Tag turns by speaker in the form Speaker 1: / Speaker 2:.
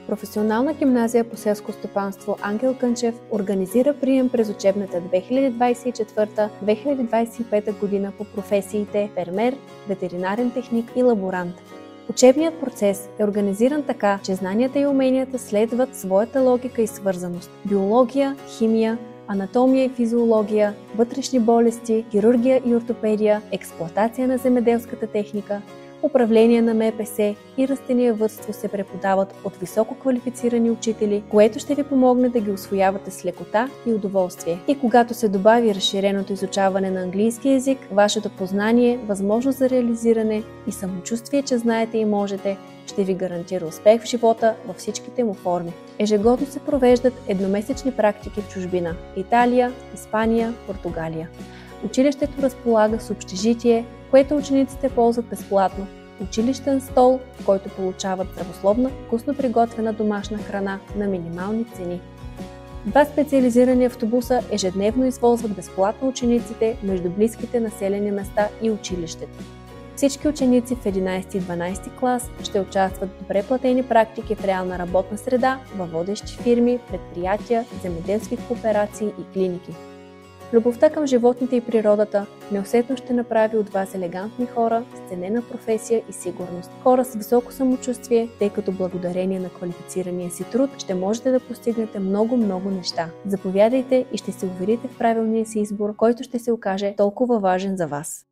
Speaker 1: Професионална гимназия по селско стопанство Ангел Кънчев организира прием през учебната 2024-2025 година по професиите фермер, ветеринарен техник и лаборант. Учебният процес е организиран така, че знанията и уменията следват своята логика и свързаност. Биология, химия, анатомия и физиология, вътрешни болести, хирургия и ортопедия, експлоатация на земеделската техника, управление на МПС и растениевъдство се преподават от високо квалифицирани учители, което ще ви помогне да ги усвоявате с лекота и удоволствие. И когато се добави разширеното изучаване на английски език, вашето познание, възможност за реализиране и самочувствие, че знаете и можете, ще ви гарантира успех в живота във всичките му форми. Ежегодно се провеждат едномесечни практики в чужбина – Италия, Испания, Португалия. Училището разполага с общежитие, което учениците ползват безплатно, училищен стол, в който получават здравословна, вкусно приготвена домашна храна на минимални цени. 2 специализирани автобуса ежедневно извозват безплатно учениците между близките населени места и училището. Всички ученици в 11 и 12 клас ще участват в добре платени практики в реална работна среда във водещи фирми, предприятия, земеделски кооперации и клиники. Любовта към животните и природата неусетно ще направи от вас елегантни хора с ценена професия и сигурност. Хора с високо самочувствие, тъй като благодарение на квалифицирания си труд ще можете да постигнете много неща. Заповядайте и ще се уверите в правилния си избор, който ще се окаже толкова важен за вас.